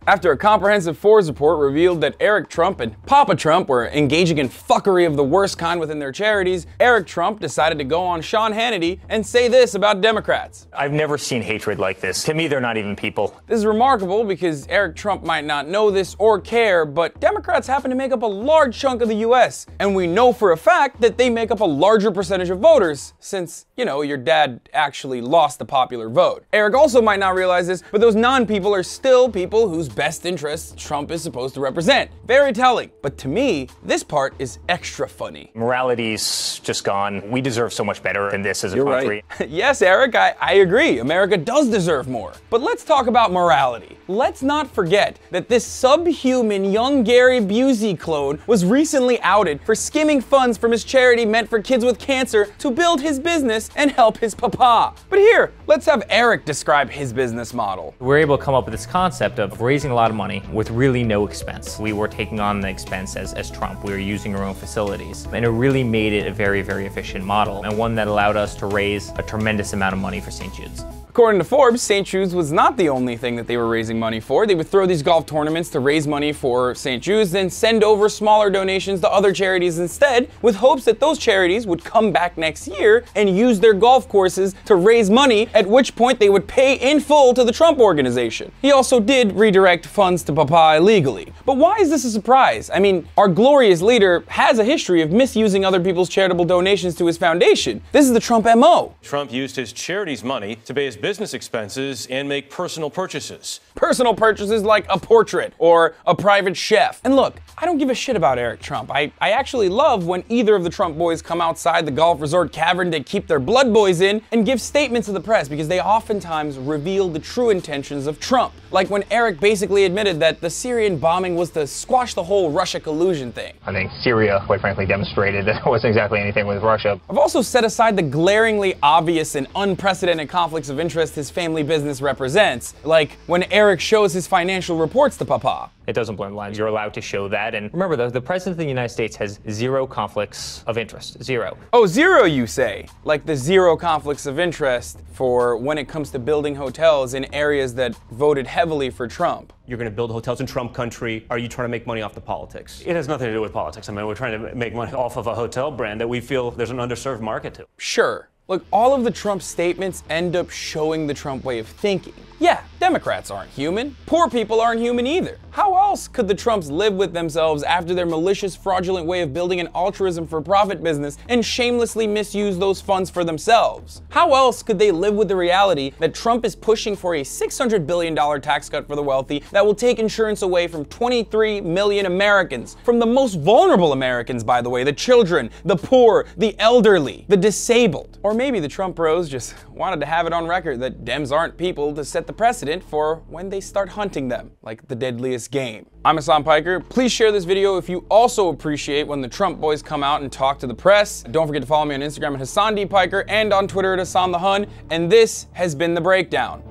After a comprehensive Forbes report revealed that Eric Trump and Papa Trump were engaging in fuckery of the worst kind within their charities, Eric Trump decided to go on Sean Hannity and say this about Democrats. I've never seen hatred like this. To me, they're not even people. This is remarkable because Eric Trump might not know this or care, but Democrats happen to make up a large chunk of the US, and we know for a fact that they make up a larger percentage of voters, since, you know, your dad actually lost the popular vote. Eric also might not realize this, but those non-people are still people whose best interests Trump is supposed to represent. Very telling. But to me, this part is extra funny. Morality's just gone. We deserve so much better than this as a country. Right. Yes, Eric, I agree. America does deserve more. But let's talk about morality. Let's not forget that this subhuman young Gary Busey clone was recently outed for skimming funds from his charity meant for kids with cancer to build his business and help his papa. But here, let's have Eric describe his business model. We're able to come up with this concept of raising a lot of money with really no expense. We were taking on the expense as Trump. We were using our own facilities. And it really made it a very, very efficient model, and one that allowed us to raise a tremendous amount of money for St. Jude's. According to Forbes, St. Jude's was not the only thing that they were raising money for. They would throw these golf tournaments to raise money for St. Jude's, then send over smaller donations to other charities instead, with hopes that those charities would come back next year and use their golf courses to raise money, at which point they would pay in full to the Trump organization. He also did redirect funds to Papa illegally. But why is this a surprise? I mean, our glorious leader has a history of misusing other people's charitable donations to his foundation. This is the Trump MO. Trump used his charity's money to pay his business expenses and make personal purchases. Personal purchases like a portrait or a private chef. And look, I don't give a shit about Eric Trump. I actually love when either of the Trump boys come outside the golf resort cavern to keep their blood boys in and give statements to the press, because they oftentimes reveal the true intentions of Trump. Like when Eric basically admitted that the Syrian bombing was to squash the whole Russia collusion thing. I think Syria, quite frankly, demonstrated that it wasn't exactly anything with Russia. I've also set aside the glaringly obvious and unprecedented conflicts of interest his family business represents, like when Eric shows his financial reports to Papa. It doesn't blur the lines. You're allowed to show that. And remember, the President of the United States has zero conflicts of interest. Zero. Oh, zero, you say? Like the zero conflicts of interest for when it comes to building hotels in areas that voted heavily for Trump. You're going to build hotels in Trump country. Are you trying to make money off the politics? It has nothing to do with politics. I mean, we're trying to make money off of a hotel brand that we feel there's an underserved market to. Sure. Look, all of the Trump statements end up showing the Trump way of thinking. Yeah, Democrats aren't human. Poor people aren't human either. How else could the Trumps live with themselves after their malicious, fraudulent way of building an altruism for profit business and shamelessly misuse those funds for themselves? How else could they live with the reality that Trump is pushing for a $600 billion tax cut for the wealthy that will take insurance away from 23 million Americans? From the most vulnerable Americans, by the way, the children, the poor, the elderly, the disabled. Or maybe the Trump bros just wanted to have it on record that Dems aren't people to set the precedent for when they start hunting them, like the deadliest game. I'm Hassan Piker. Please share this video if you also appreciate when the Trump boys come out and talk to the press. Don't forget to follow me on Instagram at Hassan D. Piker and on Twitter at Hassan the Hun. And this has been The Breakdown.